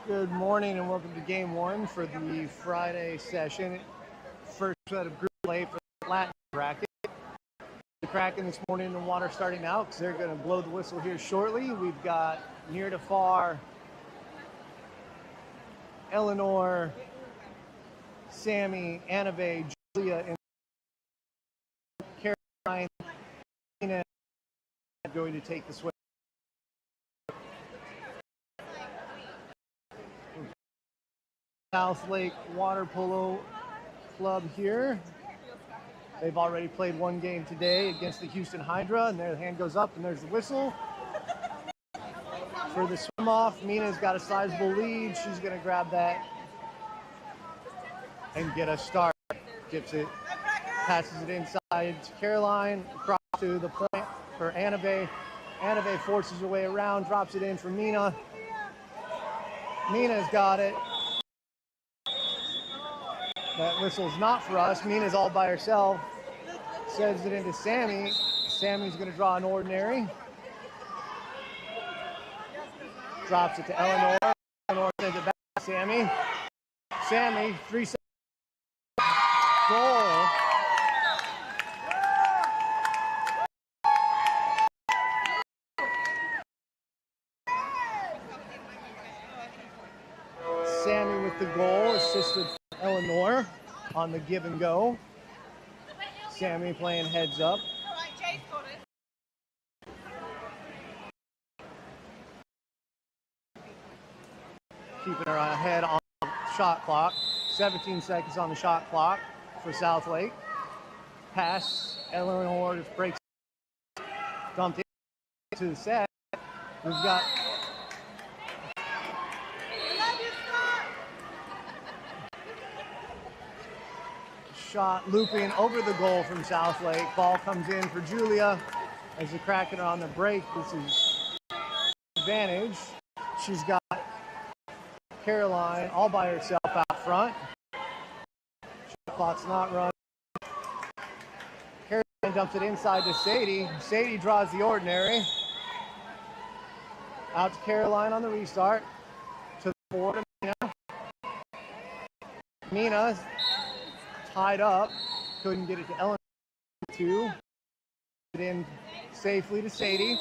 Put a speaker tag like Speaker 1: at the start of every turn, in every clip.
Speaker 1: Good morning and welcome to game one for the Friday session. First set of group play for the Latin bracket. The Kraken this morning in the water starting out because they're going to blow the whistle here shortly. We've got near to far Eleanor, Sammy, Annabelle, Julia, and Caroline going to take the swim. Southlake Water Polo Club here. They've already played one game today against the Houston Hydra, and their hand goes up, and there's the whistle. For the swim off, Mina's got a sizable lead. She's going to grab that and get a start. Gets it, passes it inside to Caroline, across to the point for Annabelle. Annabelle forces her way around, drops it in for Mina. Mina's got it. That whistle's not for us. Mina's all by herself. Sends it into Sammy. Sammy's going to draw an ordinary. Drops it to Eleanor. Eleanor sends it back to Sammy. Sammy, 3 seconds. Goal. Sammy with the goal, assisted Eleanor on the give and go. Sammy playing heads up. Keeping her ahead on the shot clock. 17 seconds on the shot clock for Southlake. Pass. Eleanor just breaks. Dumped into the set. We've got shot looping over the goal from Southlake. Ball comes in for Julia as the Kraken are on the break. This is advantage. She's got Caroline all by herself out front. Shot clock's not run. Caroline dumps it inside to Sadie. Sadie draws the ordinary. Out to Caroline on the restart. To the forward of Mina. Mina tied up, couldn't get it to Eleanor. It in safely to Sadie.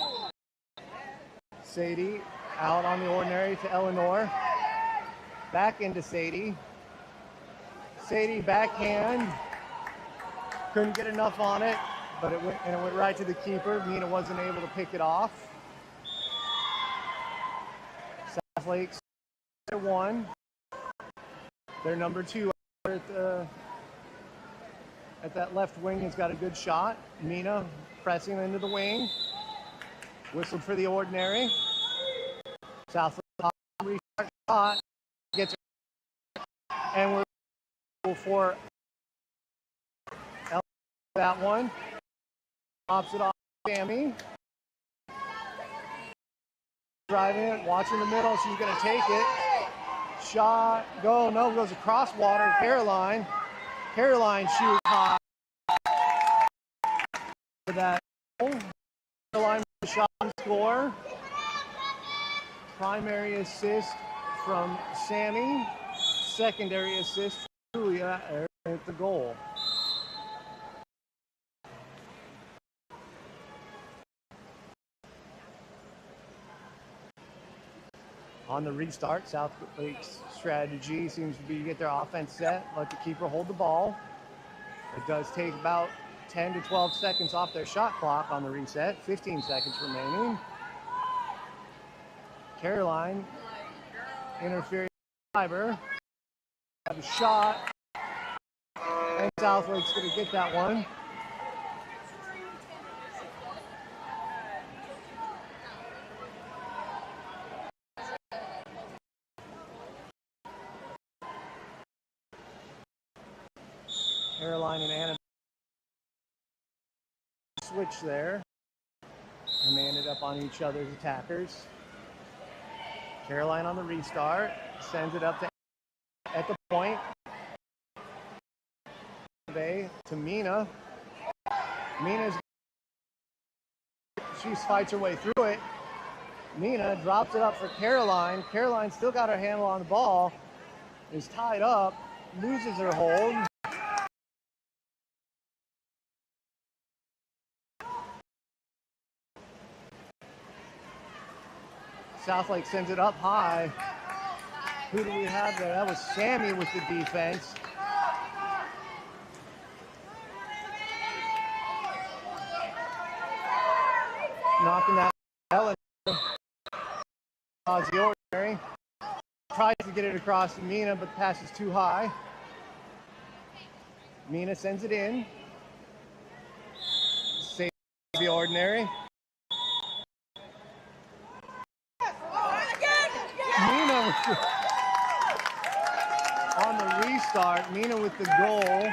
Speaker 1: Sadie out on the ordinary to Eleanor. Back into Sadie. Sadie backhand. Couldn't get enough on it, but it went right to the keeper. Mina wasn't able to pick it off. Southlake's at 1. They're number 2 at that left wing has got a good shot. Mina pressing into the wing. Whistled for the ordinary. Southlake restart shot. Gets it. And we're for that one. Pops it off Sammy. Driving it, watching the middle. She's going to take it. Shot. Go. No, goes across water. Caroline. Caroline shoots high for that goal. Caroline with the shot and score. Primary assist from Sammy. Secondary assist from Julia at the goal. On the restart, Southlake's strategy seems to be to get their offense set, let the keeper hold the ball. It does take about 10 to 12 seconds off their shot clock on the reset, 15 seconds remaining. Caroline interfering with Fiber. Have a shot, and Southlake's going to get that one. Caroline and Anna switch there, and they ended up on each other's attackers. Caroline on the restart, sends it up to at the point. To Mina. She fights her way through it. Mina drops it up for Caroline. Caroline still got her handle on the ball, is tied up, loses her hold. Southlake sends it up high. Who do we have there? That was Sammy with the defense. Knocking that Ellen. The ordinary. Tries to get it across to Mina, but the pass is too high. Mina sends it in. Save the ordinary. Mina on the restart. Mina with the goal.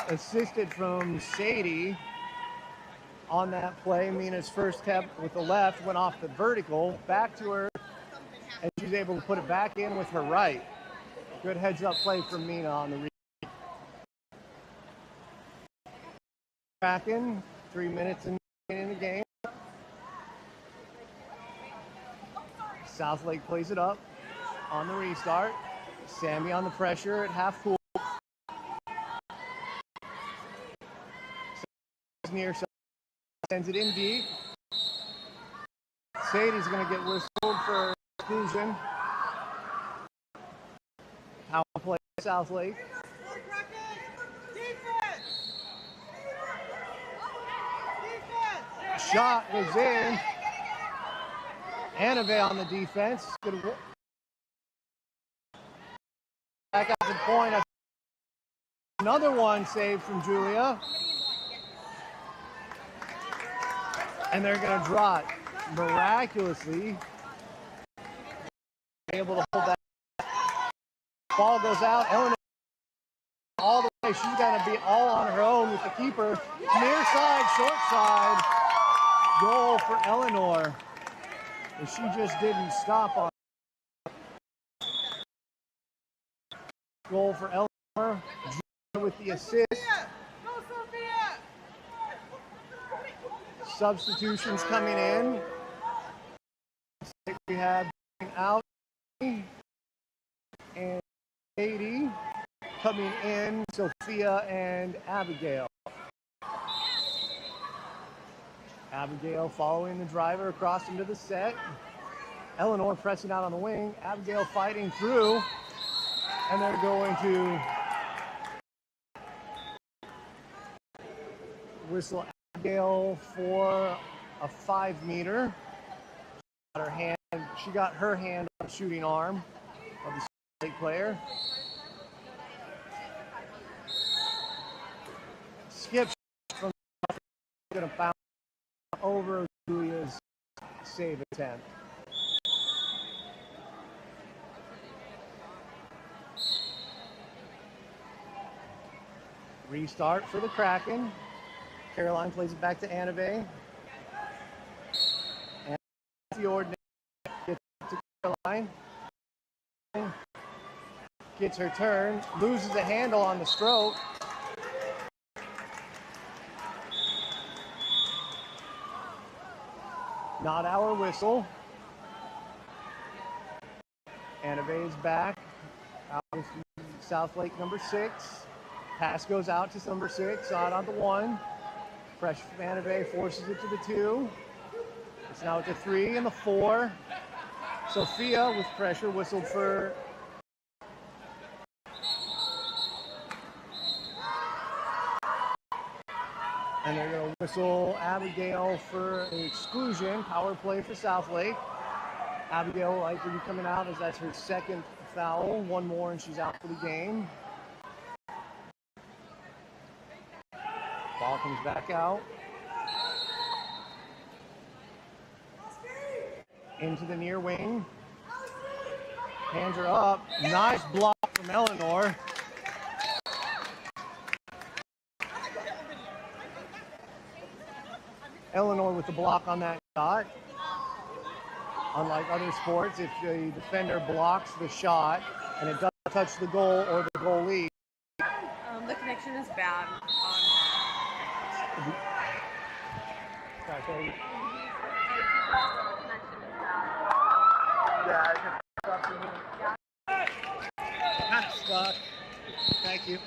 Speaker 1: Assisted from Sadie. On that play, Mina's first step with the left went off the vertical, back to her, and she's able to put it back in with her right. Good heads-up play from Mina on the restart. Kraken, 3 minutes in the game. Southlake plays it up on the restart. Sammy on the pressure at half court. Near sends it in deep. Sadie's going to get whistled for exclusion. Power play Southlake. Shot goes in. Anave on the defense. Good. Back out to point. Another one saved from Julia. And they're going to draw it. Miraculously able to hold that. Ball goes out. Eleanor all the way. She's going to be all on her own with the keeper. Near side, short side. Goal for Eleanor. And she just didn't stop on. Goal for Eleanor. With the assist. Substitutions coming in. We have out and 80 coming in. Sophia and Abigail. Abigail following the driver across into the set. Eleanor pressing out on the wing. Abigail fighting through. And they're going to whistle Abigail for a 5-meter. She got her hand on the shooting arm of the state player. Skip from going to bounce over Julia's save attempt. Restart for the Kraken. Caroline plays it back to Anave. And the ordinary gets to Caroline. Gets her turn, loses the handle on the stroke. Not our whistle. Anave is back. Out with Southlake number 6. Pass goes out to number 6, out on the 1. Pressure from Anave forces it to the 2. It's now at the 3 and the 4. Sophia with pressure whistled for. And they're going to whistle Abigail for an exclusion. Power play for Southlake. Abigail likely be coming out as that's her second foul. One more and she's out for the game. Ball comes back out. Into the near wing. Hands are up. Nice block from Eleanor. Eleanor with the block on that shot. Unlike other sports, if the defender blocks the shot and it doesn't touch the goal or the goalie.
Speaker 2: The connection is bad.
Speaker 1: Yeah, kind of stuck. Thank you.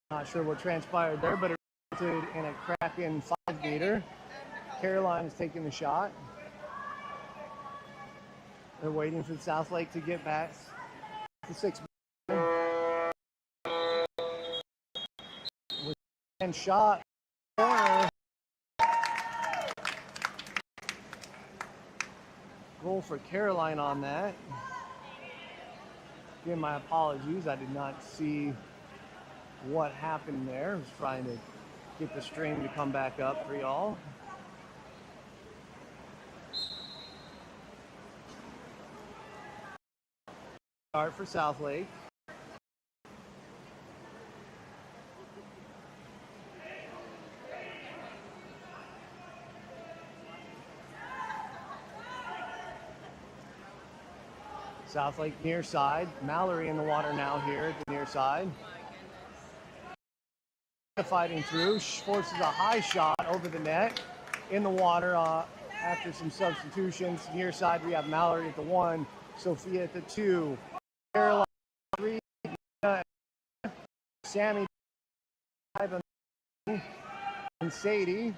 Speaker 1: Not sure what transpired there, but it resulted in a Kraken 5-meter. Caroline is taking the shot. They're waiting for the Southlake to get back to 6. With a shot. Corner. Goal for Caroline on that. Again, my apologies. I did not see what happened there. I was trying to get the stream to come back up for y'all. Start for Southlake. Southlake near side. Mallory in the water now here at the near side. Fighting through, forces a high shot over the net in the water after some substitutions. Near side we have Mallory at the 1, Sophia at the 2, Caroline 3, Sammy 5, and Sadie.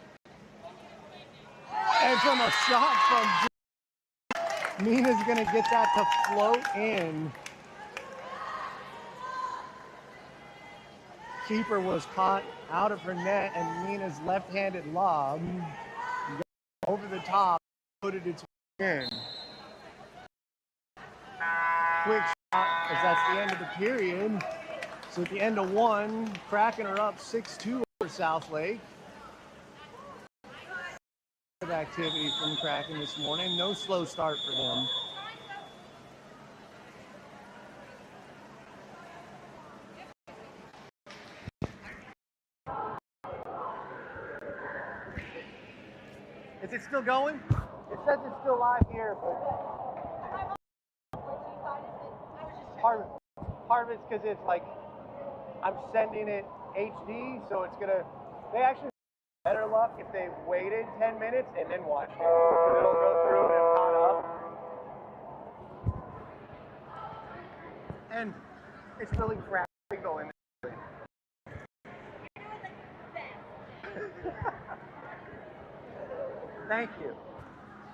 Speaker 1: And from a shot from Mina's gonna get that to float in. Keeper was caught out of her net, and Mina's left-handed lob over the top floated its way in. Quick shot, as that's the end of the period. So at the end of 1, Kraken are up 6-2 over Southlake. Good activity from Kraken this morning. No slow start for them. Is it still going? It says it's still live here, but part of it's because it's like I'm sending it HD, so it's gonna. They actually have better luck if they waited 10 minutes and then watched it, because it'll go through and caught up. And it's really crappy going. Thank you.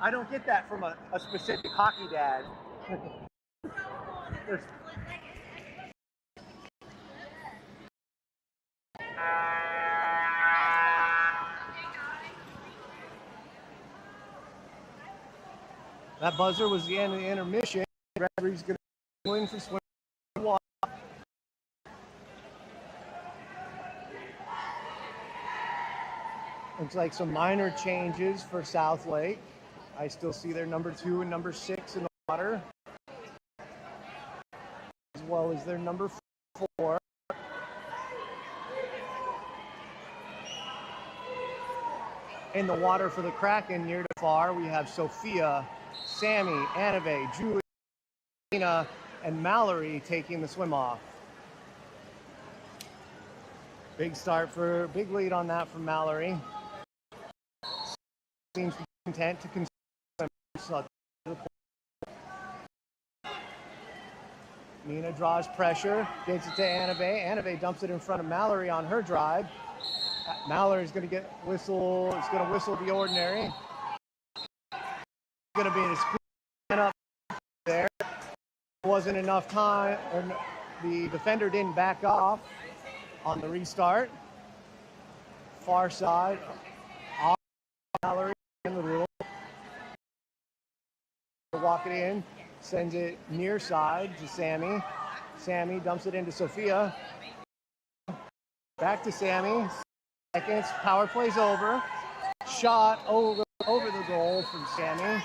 Speaker 1: I don't get that from a specific hockey dad. That buzzer was the end of the intermission. Referee's going to go in for swim. Looks like some minor changes for Southlake. I still see their number 2 and number 6 in the water, as well as their number 4. In the water for the Kraken, near to far, we have Sophia, Sammy, Annave, Julie, Nina, and Mallory taking the swim off. Big lead on that from Mallory. Seems to be content to consume. Nina draws pressure, gets it to Annave. Annave dumps it in front of Mallory on her drive. Mallory's going to get whistle. It's going to whistle the ordinary. Going to be a squeeze up there. Wasn't enough time. The defender didn't back off on the restart. Far side. Off Mallory in the rule. Walk it in. Sends it near side to Sammy. Sammy dumps it into Sophia. Back to Sammy. Seconds. Power play's over. Shot over the goal from Sammy.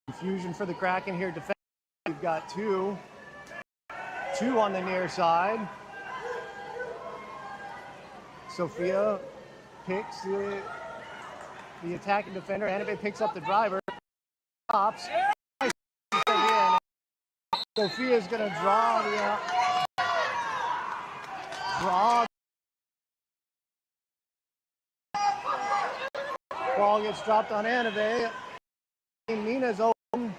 Speaker 1: Confusion for the Kraken here. Defense. We've got two on the near side. Sophia picks the attacking defender. Anabe picks up the driver. Stops. Again. Sophia's going to draw ball gets dropped on Anabe. Mina's open.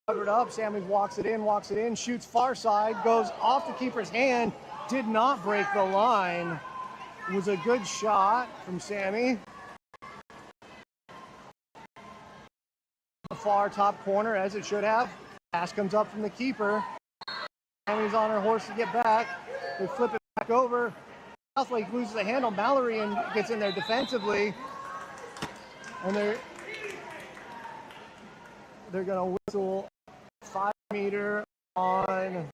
Speaker 1: Covered up. Sammy walks it in, shoots far side, goes off the keeper's hand, did not break the line. It was a good shot from Sammy. The far top corner, as it should have. Pass comes up from the keeper. Sammy's on her horse to get back. They flip it back over. Southlake loses the handle. Mallory gets in there defensively. And they're going to whistle 5 meter on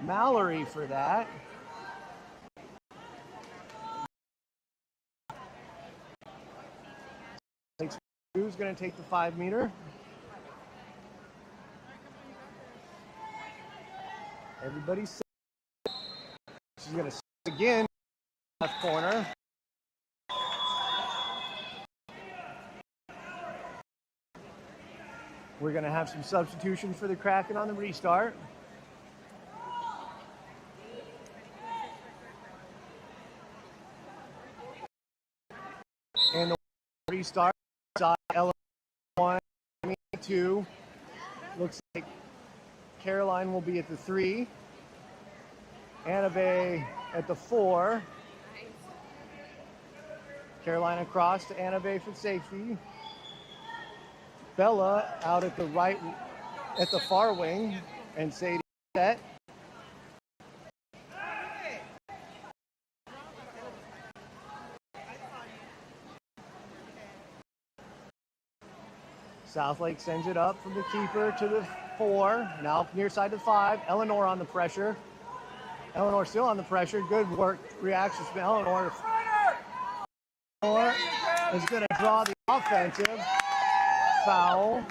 Speaker 1: Mallory for that. Who's going to take the 5 meter? Everybody's set. She's going to set again. Left corner. We're going to have some substitutions for the Kraken on the restart. And the restart side, L1, 2. Looks like Caroline will be at the 3. Anabe at the 4. Caroline across to Anabe for safety. Bella out at the right, at the far wing, and Sadie set. Southlake sends it up from the keeper to the 4. Now near side to 5. Eleanor on the pressure. Eleanor still on the pressure. Good work, reactions from Eleanor. Eleanor is going to draw the offensive foul.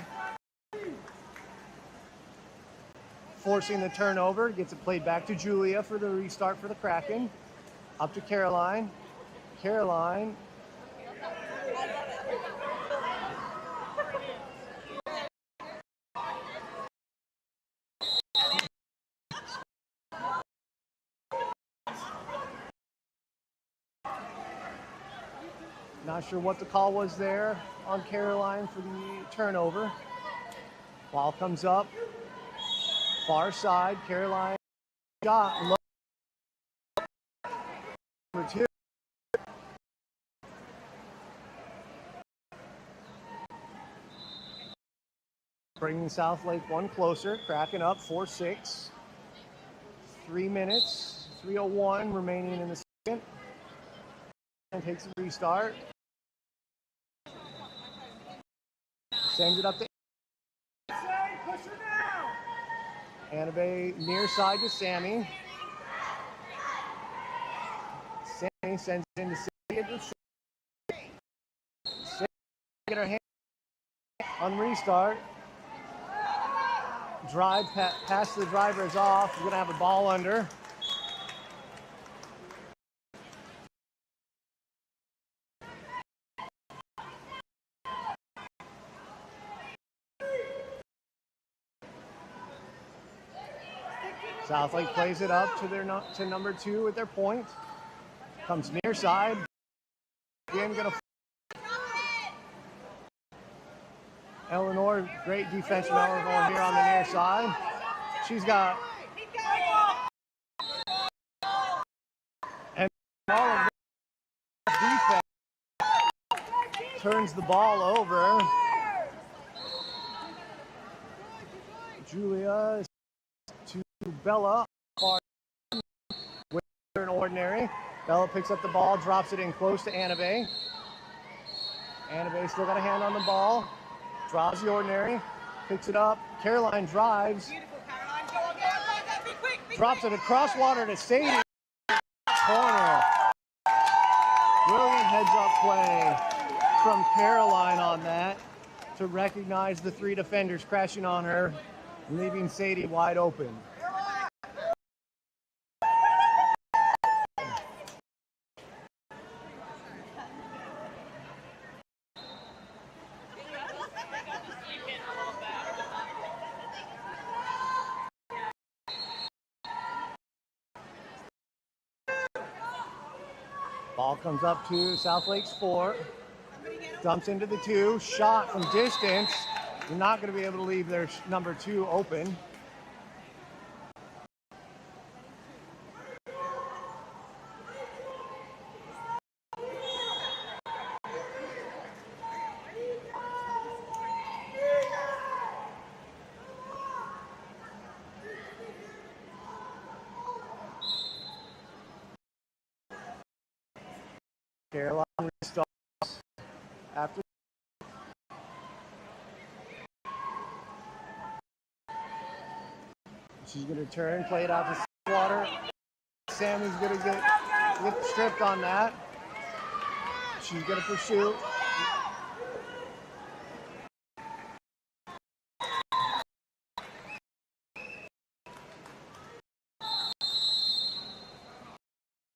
Speaker 1: Forcing the turnover. Gets it played back to Julia for the restart for the Kraken. Up to Caroline. Caroline. Not sure what the call was there on Caroline for the turnover. Ball comes up. Far side. Caroline shot. Low. Number 2. Bringing Southlake one closer. Kraken up 4-6. 3 minutes. 3:01 remaining in the second. And takes a restart. Sends it up to Anabe near side to Sammy. Sammy sends it into Sadie. Sadie get her hand on restart. Drive past the driver is off. We're going to have a ball under. Southlake plays it up to number 2 with their point. Comes near side. Again, gonna. Eleanor, great defense from Eleanor here on the near side. She's got. And all of the defense turns the ball over. Julia to Bella, far with an ordinary. Bella picks up the ball, drops it in close to Anabe. Anabe still got a hand on the ball. Draws the ordinary, picks it up. Caroline drives. Drops it across water to Sadie. Corner. Brilliant heads-up play from Caroline on that to recognize the 3 defenders crashing on her, leaving Sadie wide open. Ball comes up to Southlake's 4. Dumps into the 2. Shot from distance. You're not going to be able to leave their number 2 open. Caroline restarts after. She's going to turn, play it out to Water. Sammy's going to get stripped on that. She's going to pursue.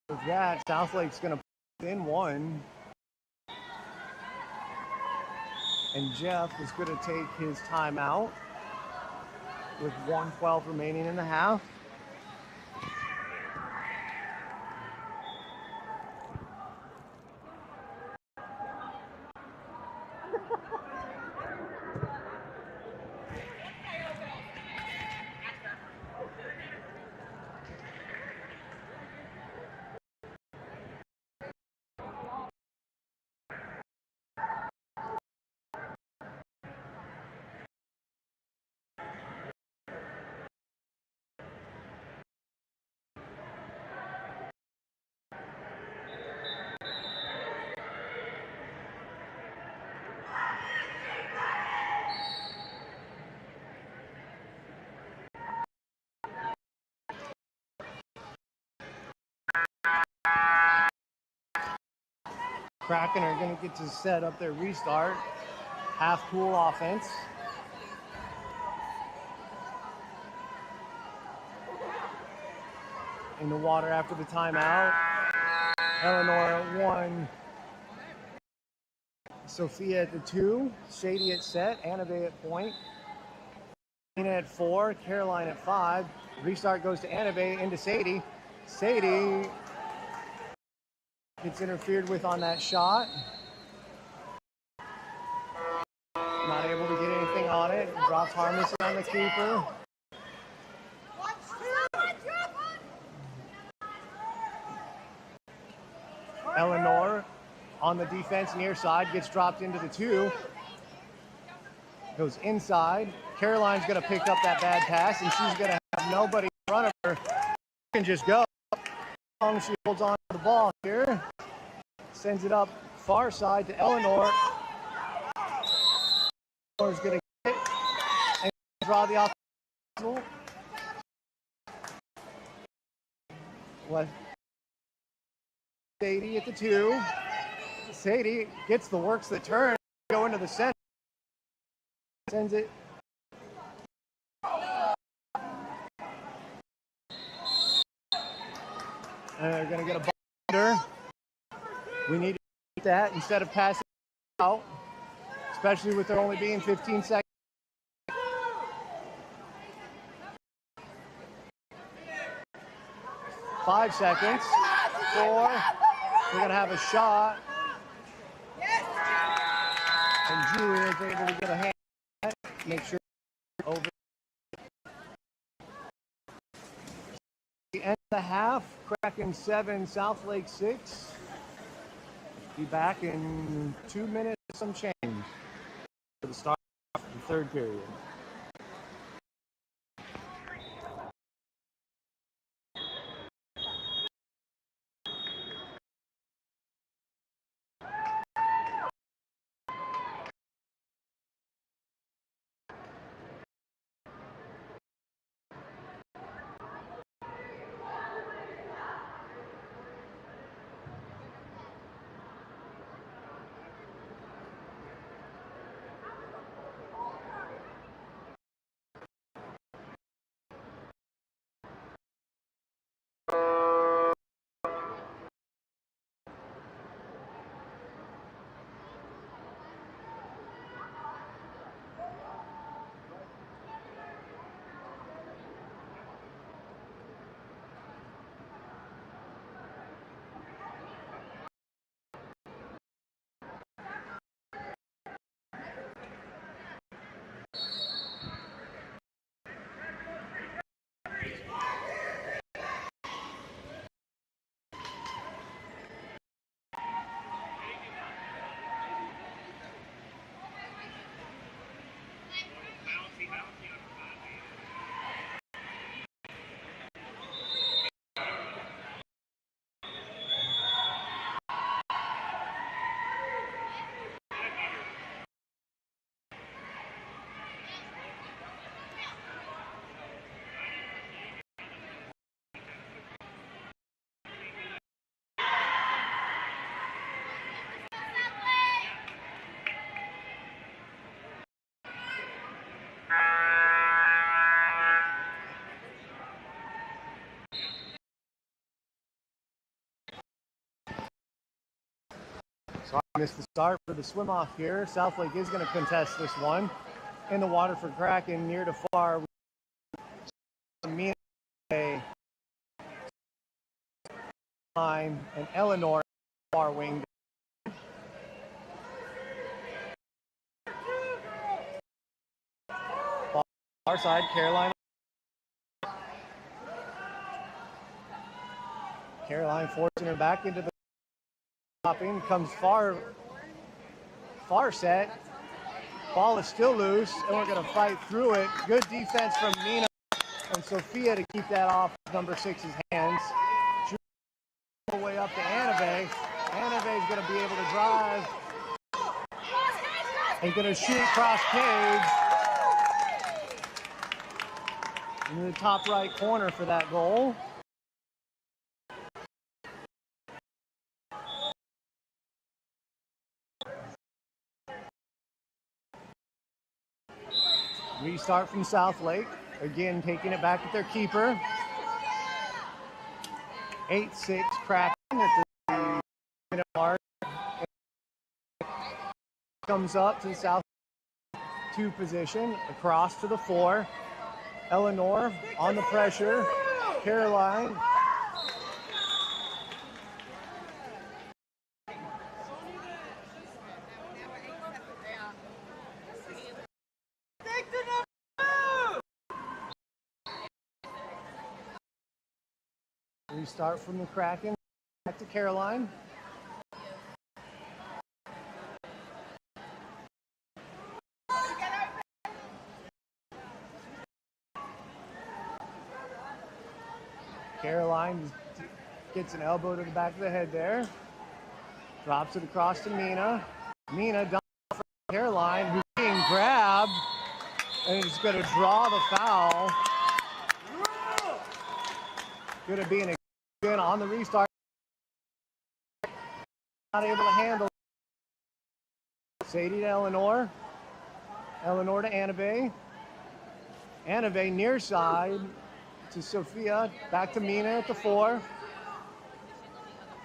Speaker 1: With that, Southlake's going to put in 1. And Jeff is going to take his timeout with 1:12 remaining in the half. Kraken are going to get to set up their restart. Half pool offense. In the water after the timeout. Eleanor at 1. Sophia at the 2. Shady at set. Annabelle at point. Nina at 4. Caroline at 5. Restart goes to Annabelle into Sadie. Sadie gets interfered with on that shot. Not able to get anything on it. Drops harmlessly on the keeper. Eleanor on the defense near side gets dropped into the 2. Goes inside. Caroline's going to pick up that bad pass, and she's going to have nobody in front of her. She can just go. As long as she holds on to the ball here. Sends it up far side to Eleanor. Eleanor's going to get it and draw the offensive. Left. Sadie at the 2. Sadie gets the works the turn. Go into the center. Sends it. And they're going to get a ball under. We need to do that instead of passing out, especially with there only being 15 seconds. 5 seconds. 4. We're going to have a shot. And Julia is able to get a hand. Make sure it's over. The end of the half. Kraken 7, Southlake 6. Be back in 2 minutes, some change for the start of the third period. Sorry, I missed the start for the swim off here. Southlake is going to contest this one. In the water for Kraken, near to far. Mina line and Eleanor far wing. Far side, Caroline. Caroline forcing her back into the stopping, comes far set. Ball is still loose, and we're going to fight through it. Good defense from Mina and Sophia to keep that off number 6's hands. All the way up to Annabelle. Annabelle's going to be able to drive. And going to shoot cross cage into the top right corner for that goal. Restart from Southlake. Again, taking it back at their keeper. 8-6 Kraken at the minute mark. Comes up to the South 2 position, across to the 4. Eleanor on the pressure. Caroline. Restart from the Kraken. Back to Caroline. Caroline gets an elbow to the back of the head there. Drops it across to Mina. Mina dumps for Caroline, who's being grabbed and is going to draw the foul. Going to be an again on the restart. Not able to handle. Sadie to Eleanor. Eleanor to Annabelle. Annabelle near side to Sophia. Back to Mina at the 4.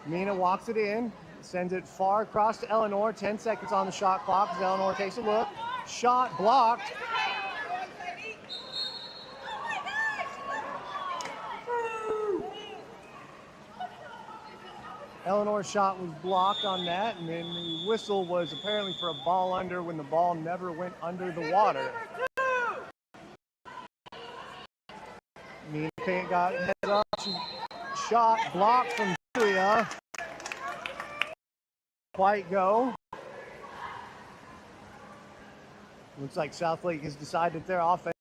Speaker 1: Mina walks it in. Sends it far across to Eleanor. 10 seconds on the shot clock as Eleanor takes a look. Shot blocked. Eleanor's shot was blocked on that, and then the whistle was apparently for a ball under when the ball never went under the water. Mina got head up. Shot blocked from Julia. Quite go. Looks like Southlake has decided their offense.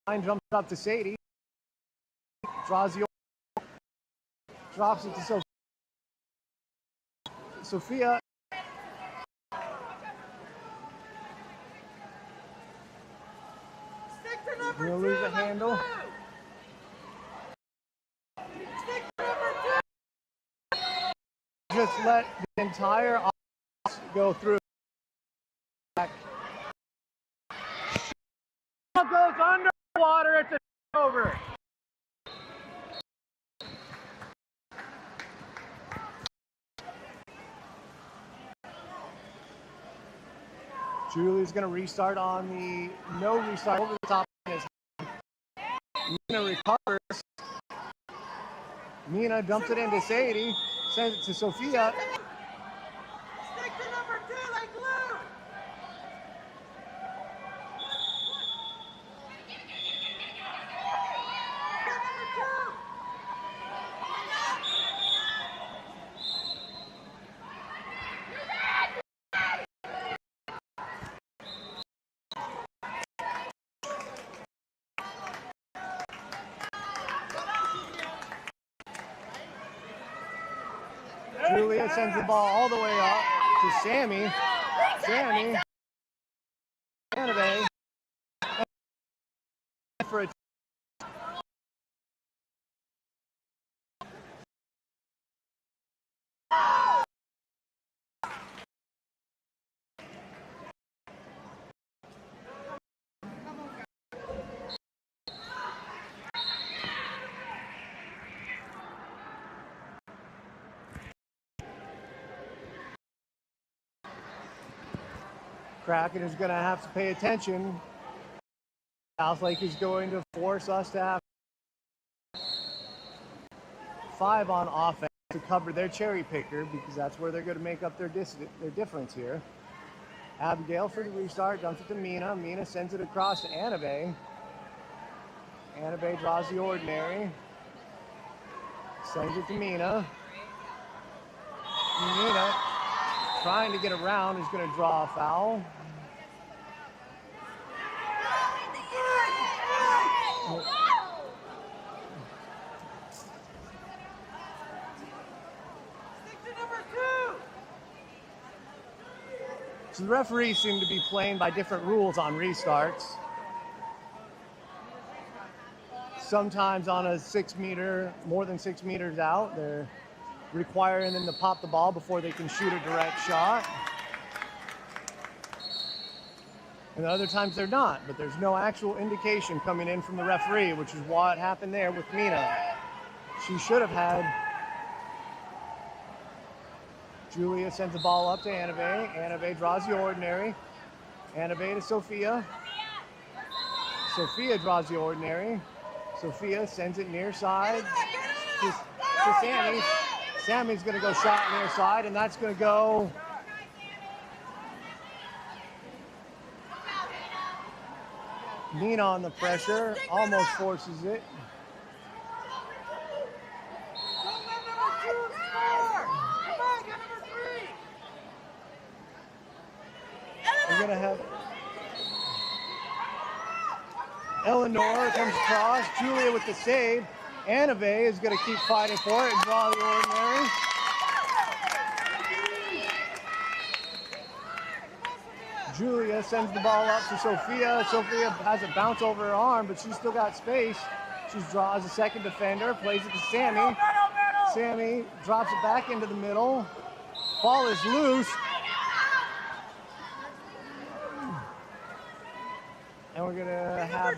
Speaker 1: Line jumps up to Sadie. Draws the drops it to Sophia. We'll lose the handle. Just let the entire offense go through. Goes underwater at the over. Julie's going to restart on the no restart over the top of his head. Mina recovers. Mina dumps it into Sadie, sends it to Sophia.
Speaker 3: Stick to number 2 like glue.
Speaker 1: Julia sends the ball all the way up to Sammy. Sammy. Annabelle. For a Kraken is going to have to pay attention. Southlake is going to force us to have 5 on offense to cover their cherry picker, because that's where they're going to make up their difference here. Abigail for the restart, dumps it to Mina. Mina sends it across to Anabe. Anabe draws the ordinary. Sends it to Mina. Mina, trying to get around, is going to draw a foul. So the referees seem to be playing by different rules on restarts. Sometimes on a 6 meter, more than 6 meters out, they're requiring them to pop the ball before they can shoot a direct shot. And other times they're not, but there's no actual indication coming in from the referee, which is what happened there with Mina. She should have had. Julia sends the ball up to Anabe. Anabe draws the ordinary. Anabe to Sophia. Sophia draws the ordinary. Sophia sends it near side to Sammy. Sammy's going to go shot near side, and that's going to go. Nina on the pressure, almost forces it. We're going to have Eleanor comes across. Julia with the save. Anabe is going to keep fighting for it and draw the ordinary. Julia sends the ball up to Sophia. Sophia has a bounce over her arm, but she's still got space. She draws a second defender, plays it to Sammy. Sammy drops it back into the middle. Ball is loose. And we're going to have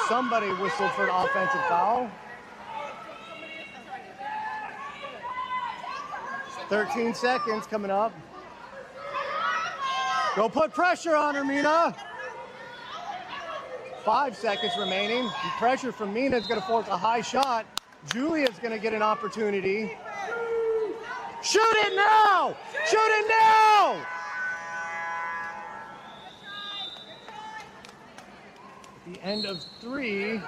Speaker 1: somebody whistle for an offensive foul. 13 seconds coming up. Go put pressure on her, Mina. 5 seconds remaining. The pressure from Mina is going to force a high shot. Julia's going to get an opportunity. Shoot it now! Shoot it now! At the end of 3,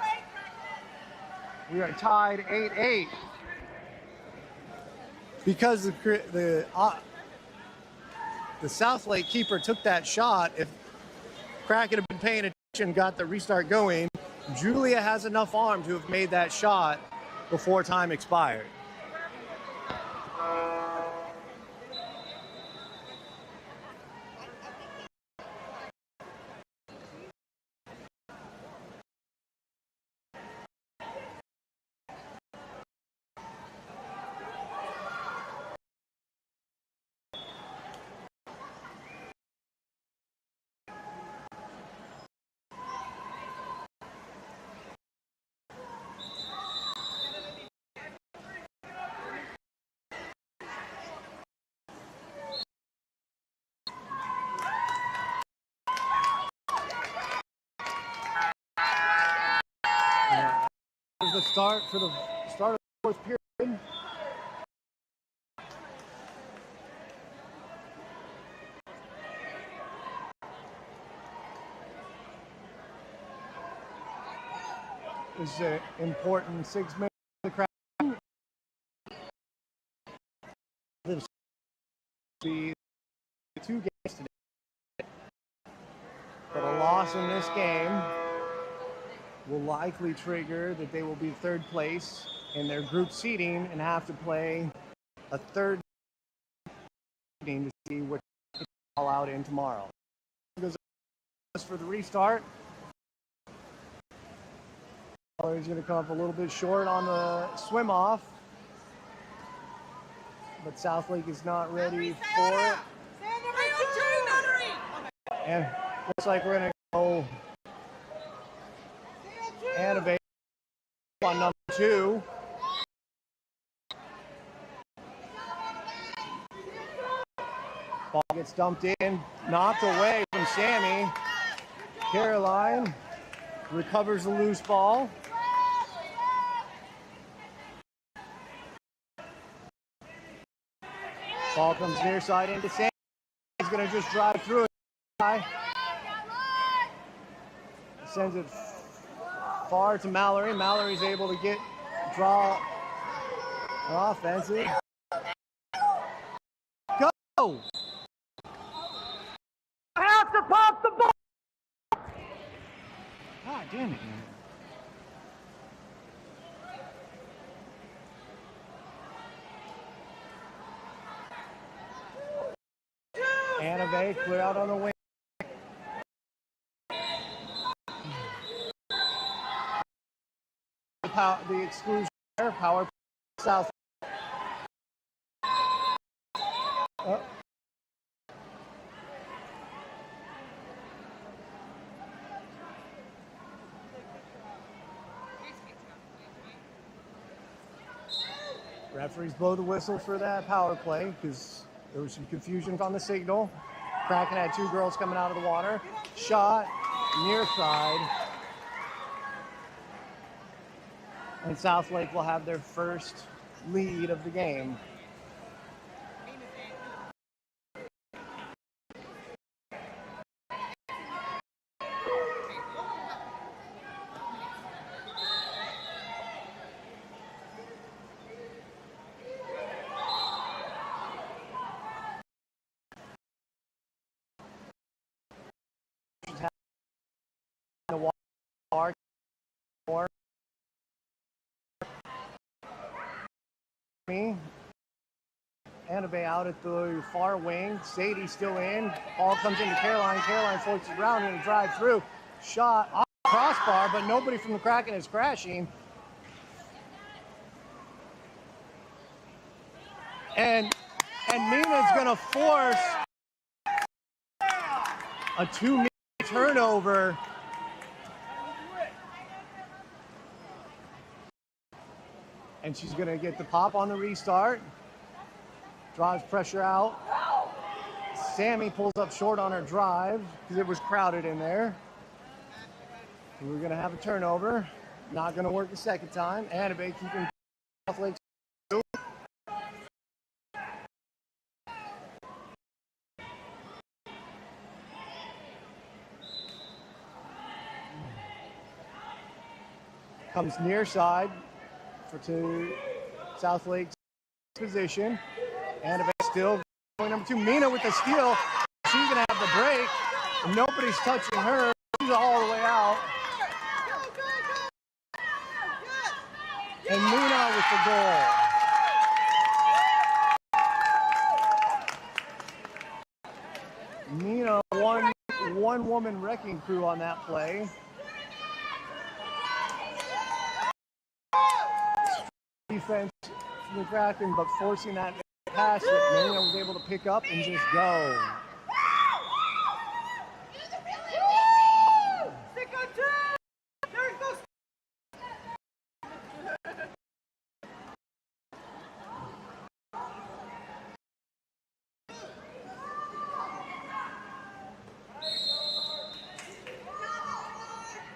Speaker 1: we are tied 8-8. Because the Southlake keeper took that shot, if Kraken had been paying attention, got the restart going, Julia has enough arm to have made that shot before time expired. The start for the start of the 4th period. This is an important 6 minutes of the Kraken. This will be 2 games today, but a loss in this game will likely trigger that they will be 3rd place in their group seeding and have to play a 3rd game to see which they fall out in tomorrow. Goes for the restart. He's going to come up a little bit short on the swim off, but Southlake is not ready for it. And looks like we're going to go Anabe on number 2. Ball gets dumped in, knocked away from Sammy. Caroline recovers the loose ball. Ball comes near side into Sammy. He's going to just drive through it. Sends it far to Mallory. Mallory's able to draw offensive. Go!
Speaker 3: I have to pop the ball.
Speaker 1: God damn it, man. Annabelle clear out on the wing. The exclusion power South. Referees blow the whistle for that power play because there was some confusion on the signal. Kraken had two girls coming out of the water. Shot near side. And Southlake will have their first lead of the game. The water more. Annabelle out at the far wing. Sadie still in. Ball comes into Caroline. Caroline floats it around and a drive through. Shot off the crossbar, but nobody from the Kraken is crashing. And Mina's gonna force a 2-minute turnover. And she's gonna get the pop on the restart. Draws pressure out. Sammy pulls up short on her drive because it was crowded in there. We're gonna have a turnover. Not gonna work the second time. Annabelle keeping Southlake. Comes near side to Southlake's position. Annabelle still going number 2. Mina with the steal. She's gonna have the break. And nobody's touching her. She's all the way out. And Mina with the goal. Mina, one woman wrecking crew on that play. Defense from the Kraken, but forcing that pass that Mina was able to pick up and just go.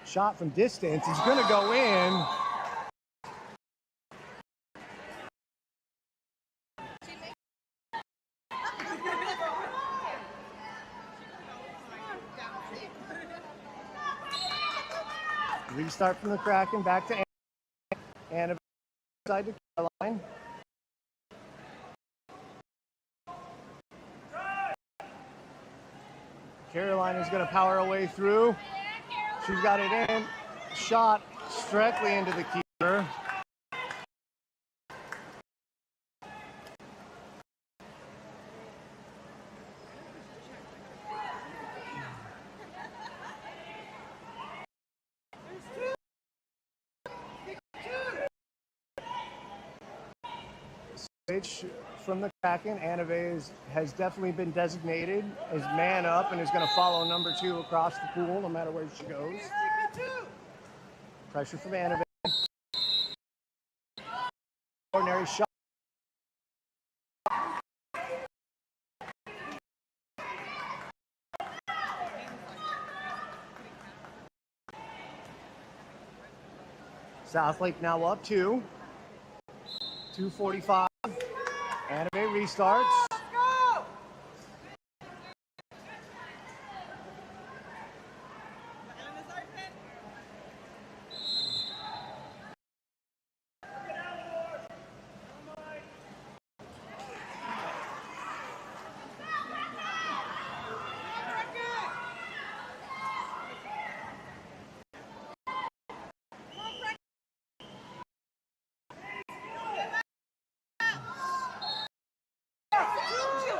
Speaker 1: Shot from distance is going to go in. Restart from the Kraken, back to Annabelle, side to Caroline. Caroline is going to power her way through. She's got it in. Shot directly into the keeper. Switch from the Kraken. Annabelle has definitely been designated as man up and is going to follow number 2 across the pool no matter where she goes. Pressure from Annabelle. Ordinary shot. Southlake now up 2. 2:45. Anime restarts.
Speaker 3: Go!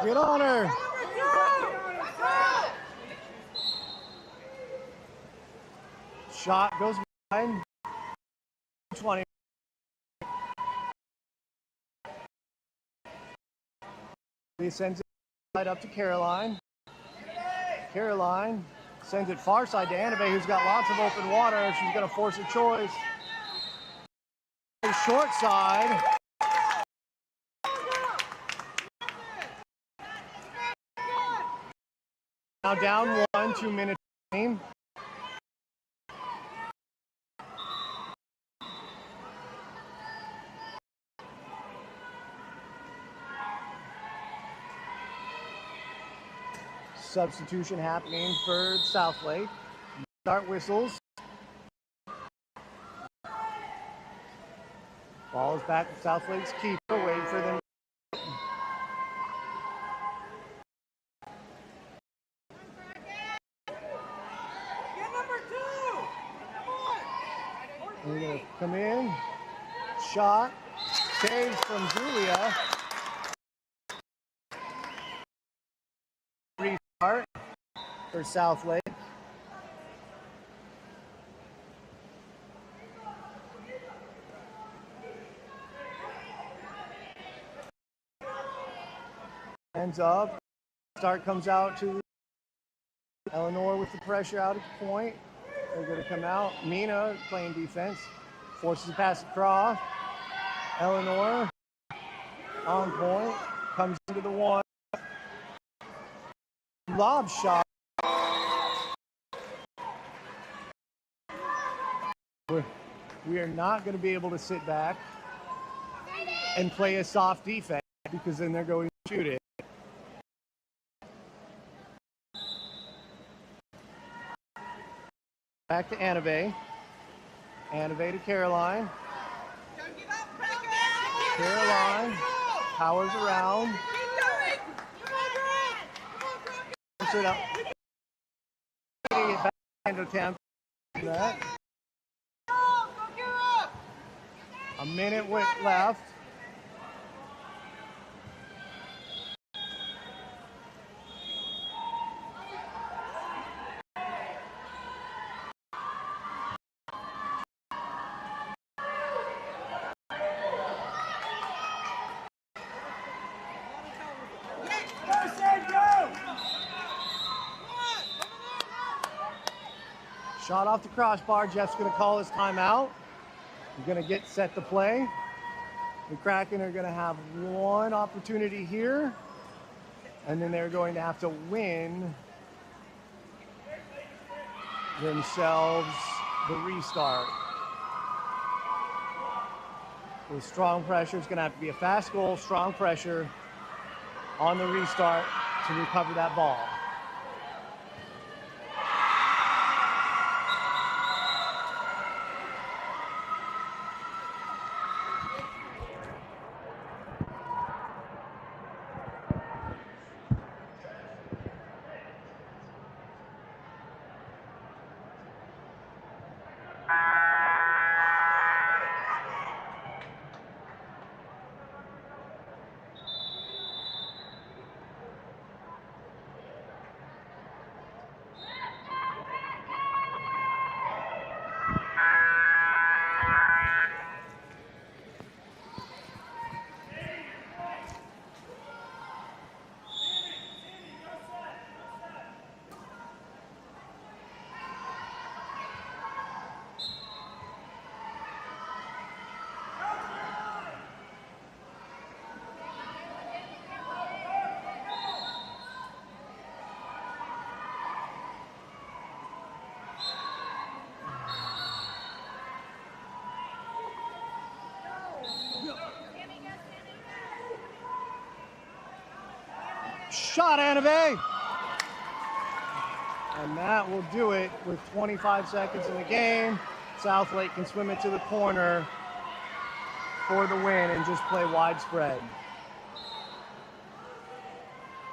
Speaker 1: Get on her. Shot goes behind. 20. He sends it right up to Caroline. Caroline sends it far side to Annabelle, who's got lots of open water. She's going to force a choice. Short side. Now down 1, 2 minute game. Substitution happening for Southlake. Start whistles. Ball is back to Southlake's keeper, waiting for them.
Speaker 3: Get number 2!
Speaker 1: They're going to come in. Shot. Saves from Julia. Restart for Southlake. Hands up. Start comes out to Eleanor with the pressure out at the point. They're going to come out. Mina playing defense. Forces a pass across. Eleanor on point. Comes into the 1. Lob shot. We are not going to be able to sit back and play a soft defense because then they're going to shoot it. Back to Annabelle. Annabelle to Caroline. Caroline powers around. Puts it up. Backhand attempt. That. A minute left. Shot off the crossbar. Jeff's going to call his timeout. He's going to get set to play. The Kraken are going to have one opportunity here, and then they're going to have to win themselves the restart. With strong pressure, it's going to have to be a fast goal, strong pressure on the restart to recover that ball. shot, Anave. And that will do it with 25 seconds in the game. Southlake can swim it to the corner for the win and just play widespread.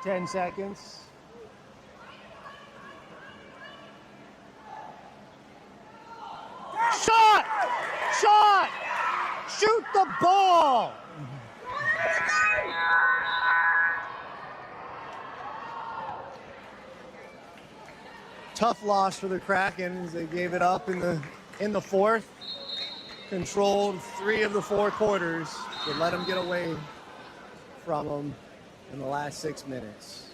Speaker 1: 10 seconds. Shot! Shot! Shoot the ball! Tough loss for the Kraken as they gave it up in the fourth. Controlled 3 of the 4 quarters, but let them get away from them in the last 6 minutes.